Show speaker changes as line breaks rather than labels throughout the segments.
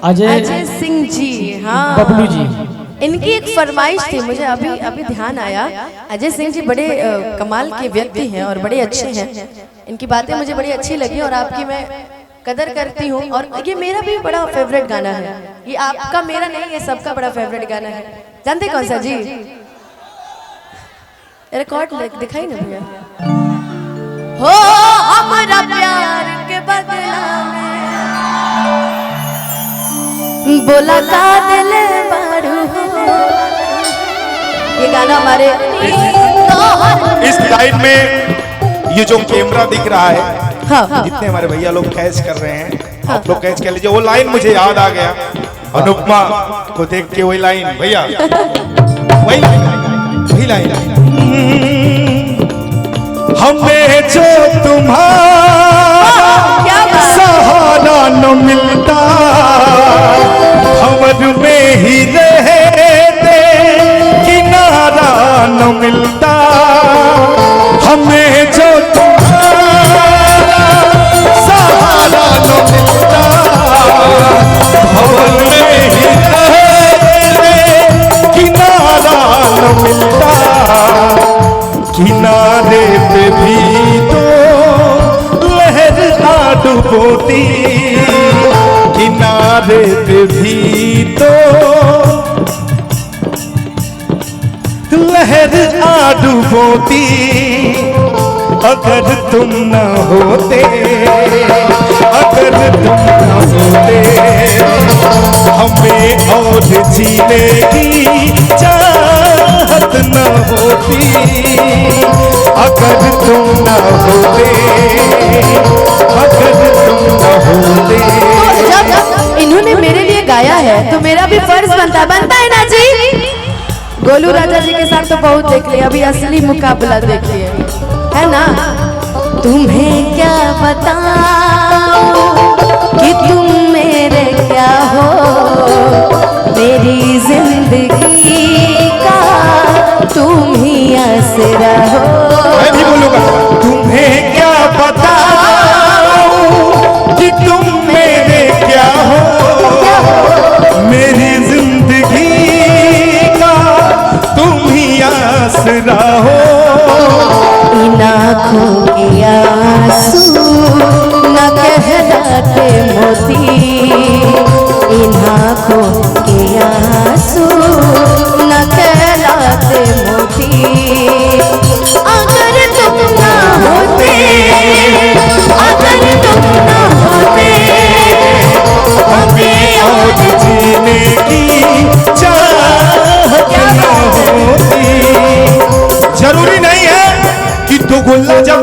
अजय सिंह जी, हाँ
बबलू जी,
इनकी एक फरमाइश थी, मुझे अभी ध्यान आया। अजय सिंह जी बड़े कमाल के व्यक्ति हैं और बड़े अच्छे हैं। इनकी बातें मुझे बड़ी अच्छी लगी और आपकी मैं कदर करती हूँ। और ये मेरा भी बड़ा फेवरेट गाना है, ये आपका मेरा नहीं, ये सबका बड़ा फेवरेट गाना है। जानते कौन सा जी? रिकॉर्ड दिखाई ना भैया। हो हमारा प्यार के बदला में बोला का दिल बारू हो। ये गाना हमारे
इस लाइन में ये जो कैमरा दिख रहा है,
हाँ,
जितने हमारे भैया लोग कैच कर रहे हैं, आप लोग कैच कर लीजिए। वो लाइन मुझे याद आ गया, अनुपमा को देख के वही लाइन भैया, वही लाइन हमें जो तुम्हारा सहारा न मिलता, भंवर में ही रहते किनारा न मिलता। हमें जो तुम्हारा सहारा न मिलता, भंवर में ही रहते किनारा न मिलता। किनारे पे भी तो लहर आ डुबोती, किनारे पे भी तो लहर आ डुबोती। अगर तुम न होते, अगर तुम न होते, हमें और जीने की चाहत न होती। अगर तुम न होते, अगर तुम न होते।
जब इन्होंने मेरे लिए गाया है तो मेरा भी फर्ज बनता है ना जी। गोलू राजा जी के साथ तो बहुत देख लिया, अभी असली मुकाबला देखिए, है ना। तुम्हें क्या बताऊं कि तुम मेरे क्या हो, मेरी जिंदगी का तुम ही आसरा हो।
मैं भी बोलूंगा, तुम्हें क्या बताऊं कि तुम मेरे क्या हो, मेरी जिंदगी का तुम ही आसरा हो।
इन आँखों के आंसू न कहलाते मोती, इन आँखों के आंसू न कहलाते मोती। अगर तुम ना होते, अगर तुम ना होते,
हमें और जीने की चाहत न होती। जरूरी नहीं है कि दुगुल्ला जब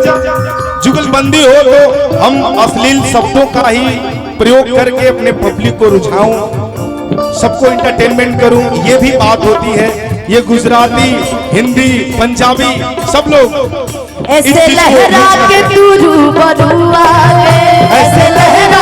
जुगलबंदी हो तो हम अश्लील शब्दों का ही प्रयोग करके अपने पब्लिक को रुझाऊं, सबको एंटरटेनमेंट करूं, ये भी बात होती है। ये गुजराती, हिंदी, पंजाबी सब लोग
ऐसे लहरा के तू रूबरू आ गए, ऐसे लहरा